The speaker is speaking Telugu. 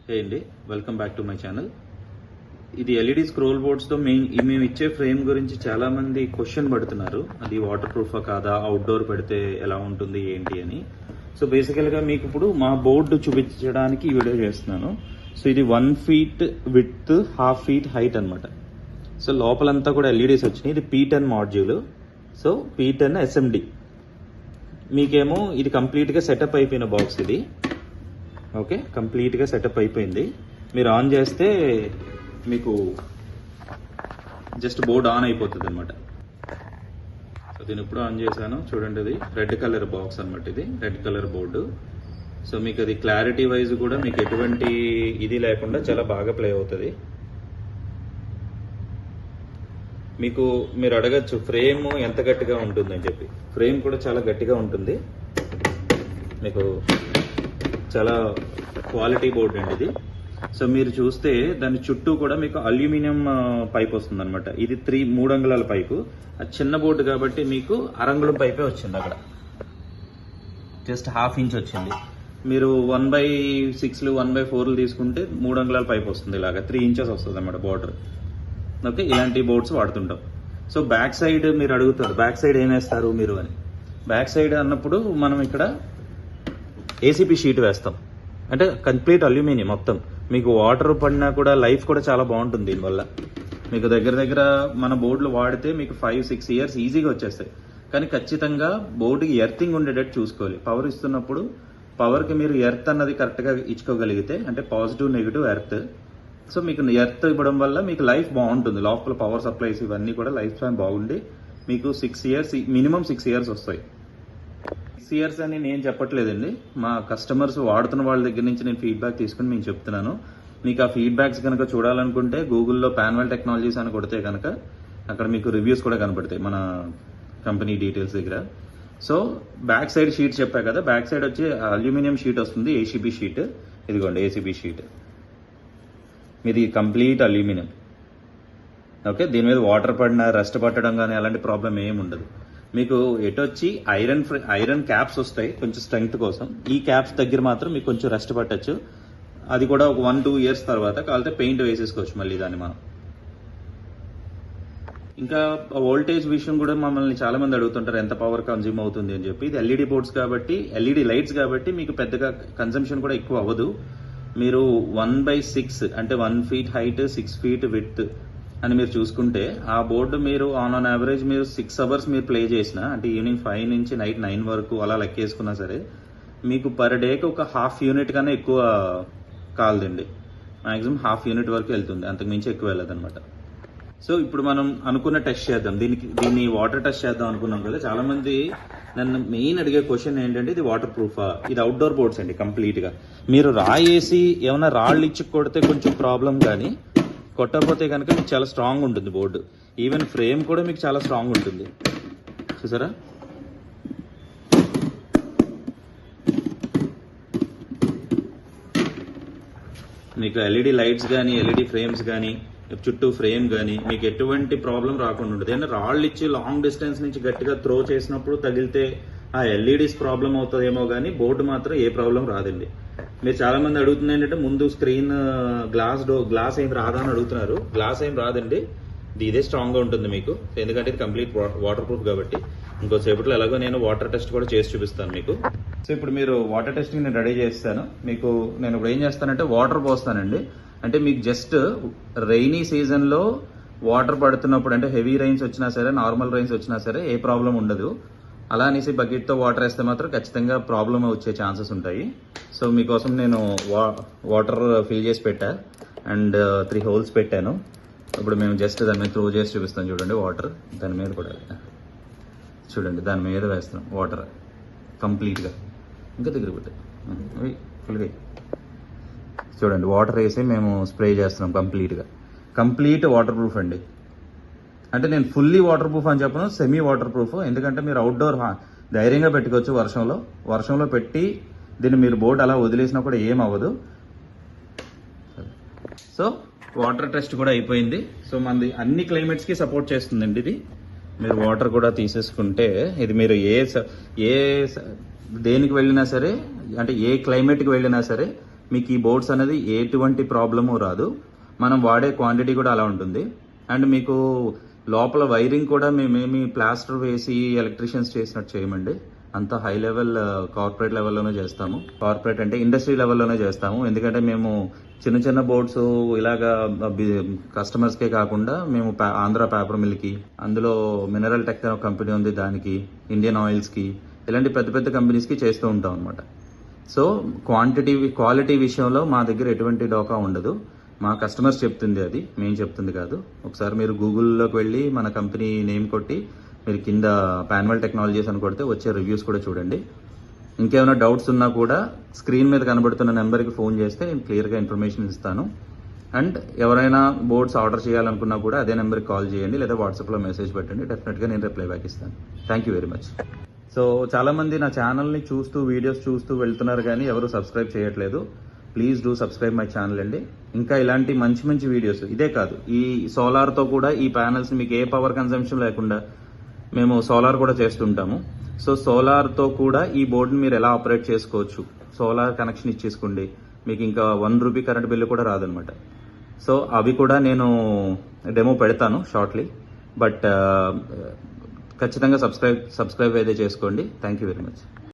హే అండి, welcome back to my channel. ఇది ఎల్ఈడి స్క్రోల్ బోర్డ్స్తో మేము ఇచ్చే ఫ్రేమ్ గురించి చాలా మంది క్వశ్చన్ పడుతున్నారు. అది వాటర్ ప్రూఫా కాదా, అవుట్డోర్ పెడితే ఎలా ఉంటుంది ఏంటి అని. సో బేసికల్గా మీకు ఇప్పుడు మా బోర్డు చూపించడానికి ఈ వీడియో చేస్తున్నాను. సో ఇది 1 feet విడ్త్, 1/2 feet హైట్ అనమాట. సో లోపలంతా కూడా ఎల్ఈడీస్ వచ్చినాయి. ఇది P10 module. So P10 SMD. మీకేమో ఇది కంప్లీట్గా సెటప్ అయిపోయిన బాక్స్ ఇది. ఓకే, కంప్లీట్గా సెటప్ అయిపోయింది. మీరు ఆన్ చేస్తే మీకు జస్ట్ బోర్డ్ ఆన్ అయిపోతుంది అనమాట. సో దీన్ని ఇప్పుడు ఆన్ చేశాను చూడండి. ఇది రెడ్ కలర్ బాక్స్ అనమాట. ఇది రెడ్ కలర్ బోర్డు. సో మీకు అది క్లారిటీ వైజ్ కూడా మీకు ఎటువంటి ఇది లేకుండా చాలా బాగా ప్లే అవుతుంది. మీకు మీరు అడగచ్చు ఫ్రేమ్ ఎంత గట్టిగా ఉంటుందని చెప్పి. ఫ్రేమ్ కూడా చాలా గట్టిగా ఉంటుంది. మీకు చాలా క్వాలిటీ బోర్డు అండి ఇది. సో మీరు చూస్తే దాని చుట్టూ కూడా మీకు అల్యూమినియం పైప్ వస్తుంది అనమాట. ఇది 3 అంగుళాల పైపు. అది చిన్న బోర్డు కాబట్టి మీకు 1 అంగుళం పైపే వచ్చింది. అక్కడ జస్ట్ 1/2 ఇంచ్ వచ్చింది. మీరు 1/6 1/4 తీసుకుంటే 3 అంగుళాల పైప్ వస్తుంది. ఇలాగా 3 inches వస్తుంది అనమాట బోర్డర్. ఓకే, ఇలాంటి బోర్డ్స్ వాడుతుంటాం. సో బ్యాక్ సైడ్ మీరు అడుగుతారు, బ్యాక్ సైడ్ ఏం వేస్తారు మీరు అని. బ్యాక్ సైడ్ అన్నప్పుడు మనం ఇక్కడ ఏసీపీ షీట్ వేస్తాం. అంటే కంప్లీట్ అల్యూమినియం మొత్తం. మీకు వాటర్ పడినా కూడా లైఫ్ కూడా చాలా బాగుంటుంది దీనివల్ల. మీకు దగ్గర దగ్గర మన బోర్డులు వాడితే మీకు 5-6 years ఈజీగా వచ్చేస్తాయి. కానీ ఖచ్చితంగా బోర్డుకి ఎర్తింగ్ ఉండేటట్టు చూసుకోవాలి. పవర్ ఇస్తున్నప్పుడు పవర్కి మీరు ఎర్త్ అన్నది కరెక్ట్గా ఇచ్చుకోగలిగితే, అంటే పాజిటివ్ నెగిటివ్ ఎర్త్. సో మీకు ఎర్త్ ఇవ్వడం వల్ల మీకు లైఫ్ బాగుంటుంది. లోపల పవర్ సప్లైస్ ఇవన్నీ కూడా లైఫ్ టైం బాగుండి మీకు 6 years, మినిమం 6 years వస్తాయి. 6 years అని నేను చెప్పట్లేదండి. మా కస్టమర్స్ వాడుతున్న వాళ్ళ దగ్గర నుంచి నేను ఫీడ్బ్యాక్ తీసుకుని మీకు చెప్తున్నాను. మీకు ఆ ఫీడ్బ్యాక్స్ కనుక చూడాలనుకుంటే గూగుల్లో పాన్వెల్ టెక్నాలజీస్ అని కొడితే కనుక అక్కడ మీకు రివ్యూస్ కూడా కనపడతాయి మన కంపెనీ డీటెయిల్స్ దగ్గర. సో బ్యాక్ సైడ్ షీట్ చెప్పా కదా, బ్యాక్ సైడ్ వచ్చి అల్యూమినియం షీట్ వస్తుంది, ఏసీబీ షీట్. ఇదిగోండి ఏసీబీ షీట్. ఇది కంప్లీట్ అల్యూమినియం. ఓకే, దీని మీద వాటర్ పడినా రస్ట్ పట్టడం కానీ అలాంటి ప్రాబ్లం ఏమి ఉండదు. మీకు ఎటొచ్చి ఐరన్ క్యాప్స్ వస్తాయి కొంచెం స్ట్రెంగ్త్ కోసం. ఈ క్యాప్స్ దగ్గర మాత్రం మీకు కొంచెం రస్ట్ పట్టచ్చు. అది కూడా ఒక 1-2 years తర్వాత కాలితే పెయింట్ వేసేసుకోవచ్చు మళ్ళీ దాన్ని మనం. ఇంకా వోల్టేజ్ విషయం కూడా మమ్మల్ని చాలా మంది అడుగుతుంటారు, ఎంత పవర్ కన్జ్యూమ్ అవుతుంది అని చెప్పి. ఇది ఎల్ఈడి బోర్డ్స్ కాబట్టి, ఎల్ఈడి లైట్స్ కాబట్టి మీకు పెద్దగా కన్సంప్షన్ కూడా ఎక్కువ అవ్వదు. మీరు 1/6 అంటే 1 feet హైట్, 6 feet విడ్త్ అని మీరు చూసుకుంటే ఆ బోర్డు మీరు ఆన్ యావరేజ్ మీరు 6 hours మీరు ప్లే చేసిన, అంటే ఈవినింగ్ 5 నుంచి నైట్ 9 వరకు అలా లెక్కేసుకున్నా సరే మీకు పర్ డేకి ఒక 1/2 unit కన్నా ఎక్కువ కాలదండి. మాక్సిమం 1/2 unit వరకు వెళ్తుంది, అంతకు మించి ఎక్కువ వెళ్ళదు అనమాట. సో ఇప్పుడు మనం అనుకున్న టెస్ట్ చేద్దాం. దీన్ని వాటర్ టెస్ట్ చేద్దాం అనుకున్నాం కదా. చాలా మంది నన్ను మెయిన్ అడిగే క్వశ్చన్ ఏంటంటే, ఇది వాటర్ ప్రూఫా? ఇది అవుట్డోర్ బోర్డ్స్ అండి కంప్లీట్ గా. మీరు రాయేసి ఏమైనా రాళ్ళు ఇచ్చి కొడితే కొంచెం ప్రాబ్లం, కానీ కొట్టకపోతే కనుక మీకు చాలా స్ట్రాంగ్ ఉంటుంది బోర్డు. ఈవెన్ ఫ్రేమ్ కూడా మీకు చాలా స్ట్రాంగ్ ఉంటుంది. చూసారా? మీకు ఎల్ఈడి లైట్స్ కానీ, ఎల్ఈడి ఫ్రేమ్స్ కానీ, చుట్టూ ఫ్రేమ్ కానీ మీకు ఎటువంటి ప్రాబ్లం రాకుండా ఉంటుంది. ఏదైనా రాళ్ళు ఇచ్చి లాంగ్ డిస్టెన్స్ నుంచి గట్టిగా త్రో చేసినప్పుడు తగిలితే ఆ ఎల్ఈడీస్ ప్రాబ్లం అవుతుందేమో, కానీ బోర్డు మాత్రం ఏ ప్రాబ్లం రాదండి. మీరు చాలా మంది అడుగుతుంది ఏంటంటే, ముందు స్క్రీన్ గ్లాస్ ఏం రాదా అని అడుగుతున్నారు. గ్లాస్ ఏం రాదండి, ఇదే స్ట్రాంగ్ గా ఉంటుంది మీకు. ఎందుకంటే ఇది కంప్లీట్ వాటర్ ప్రూఫ్ కాబట్టి. ఇంకోసేపట్లో ఎలాగో నేను వాటర్ టెస్ట్ కూడా చేసి చూపిస్తాను మీకు. సో ఇప్పుడు మీరు వాటర్ టెస్టింగ్ నేను రెడీ చేస్తాను మీకు. నేను ఇప్పుడు ఏం చేస్తానంటే వాటర్ పోస్తానండి. అంటే మీకు జస్ట్ రైనీ సీజన్లో వాటర్ పడుతున్నప్పుడు, అంటే హెవీ రైన్స్ వచ్చినా సరే, నార్మల్ రైన్స్ వచ్చినా సరే ఏ ప్రాబ్లం ఉండదు. అలా అనేసి బకెట్తో వాటర్ వేస్తే మాత్రం ఖచ్చితంగా ప్రాబ్లం వచ్చే ఛాన్సెస్ ఉంటాయి. సో మీకోసం నేను వాటర్ ఫిల్ చేసి పెట్టా అండ్ 3 holes పెట్టాను. ఇప్పుడు మేము జస్ట్ దాని మీద త్రో చేసి చూపిస్తాం చూడండి. వాటర్ దాని మీద కూడా చూడండి, దాని మీద వేస్తాం వాటర్ కంప్లీట్గా. ఇంకా దగ్గర పెట్టాయి ఫుల్గా చూడండి. వాటర్ వేసి మేము స్ప్రే చేస్తున్నాం కంప్లీట్ వాటర్ ప్రూఫ్ అండి. అంటే నేను ఫుల్లీ వాటర్ ప్రూఫ్ అని చెప్పను, సెమీ వాటర్ ప్రూఫ్. ఎందుకంటే మీరు అవుట్డోర్ ధైర్యంగా పెట్టుకోవచ్చు. వర్షంలో పెట్టి దీన్ని మీరు బోర్డు అలా వదిలేసినా కూడా ఏం అవ్వదు. సో వాటర్ టెస్ట్ కూడా అయిపోయింది. సో మనది అన్ని క్లైమేట్స్కి సపోర్ట్ చేస్తుందండి ఇది. మీరు వాటర్ కూడా తీసేసుకుంటే ఇది మీరు దేనికి వెళ్ళినా సరే, అంటే ఏ క్లైమేట్కి వెళ్ళినా సరే మీకు ఈ బోర్డ్స్ అనేది ఎటువంటి ప్రాబ్లము రాదు. మనం వాడే క్వాంటిటీ కూడా అలా ఉంటుంది. అండ్ మీకు లోపల వైరింగ్ కూడా మేమేమి ప్లాస్టర్ వేసి ఎలక్ట్రీషియన్స్ చేసినట్టు చేయమండి. అంత హై లెవెల్ కార్పొరేట్ లెవెల్లోనే చేస్తాము. కార్పొరేట్ అంటే ఇండస్ట్రీ లెవెల్లోనే చేస్తాము. ఎందుకంటే మేము చిన్న చిన్న బోర్డ్స్ ఇలాగా కస్టమర్స్కే కాకుండా మేము ఆంధ్ర పేపర్ మిల్కి, అందులో మినరల్ టెక్ కంపెనీ ఉంది దానికి, ఇండియన్ ఆయిల్స్కి, ఇలాంటి పెద్ద పెద్ద కంపెనీస్కి చేస్తూ ఉంటాం అనమాట. సో క్వాలిటీ విషయంలో మా దగ్గర ఎటువంటి డోకా ఉండదు. మా కస్టమర్స్ చెప్తుంది, అది మేము చెప్తుంది కాదు. ఒకసారి మీరు గూగుల్లోకి వెళ్ళి మన కంపెనీ నేమ్ కొట్టి మీరు కింద పాన్వెల్ టెక్నాలజీస్ అని కొడితే వచ్చే రివ్యూస్ కూడా చూడండి. ఇంకేమైనా డౌట్స్ ఉన్నా కూడా స్క్రీన్ మీద కనబడుతున్న నెంబర్కి ఫోన్ చేస్తే నేను క్లియర్గా ఇన్ఫర్మేషన్ ఇస్తాను. అండ్ ఎవరైనా బోర్డ్స్ ఆర్డర్ చేయాలనుకున్నా కూడా అదే నెంబర్కి కాల్ చేయండి, లేదా వాట్సాప్లో మెసేజ్ పెట్టండి. డెఫినెట్గా నేను రిప్లై బ్యాక్ ఇస్తాను. Thank you very much. So చాలామంది నా ఛానల్ని చూస్తూ వీడియోస్ చూస్తూ వెళ్తున్నారు కానీ ఎవరు సబ్స్క్రైబ్ చేయట్లేదు. Please do subscribe my channel అండి. ఇంకా ఇలాంటి మంచి మంచి వీడియోస్, ఇదే కాదు, ఈ సోలార్తో కూడా ఈ ప్యానల్స్ మీకు ఏ పవర్ కన్సంప్షన్ లేకుండా మేము సోలార్ కూడా చేస్తుంటాము. సో సోలార్తో కూడా ఈ బోర్డుని మీరు ఎలా ఆపరేట్ చేసుకోవచ్చు, సోలార్ కనెక్షన్ ఇచ్చేసుకోండి, మీకు ఇంకా ₹1 కరెంట్ బిల్లు కూడా రాదనమాట. సో అవి కూడా నేను డెమో పెడతాను షార్ట్లీ. బట్ ఖచ్చితంగా సబ్స్క్రైబ్ అయితే చేసుకోండి. Thank you very much.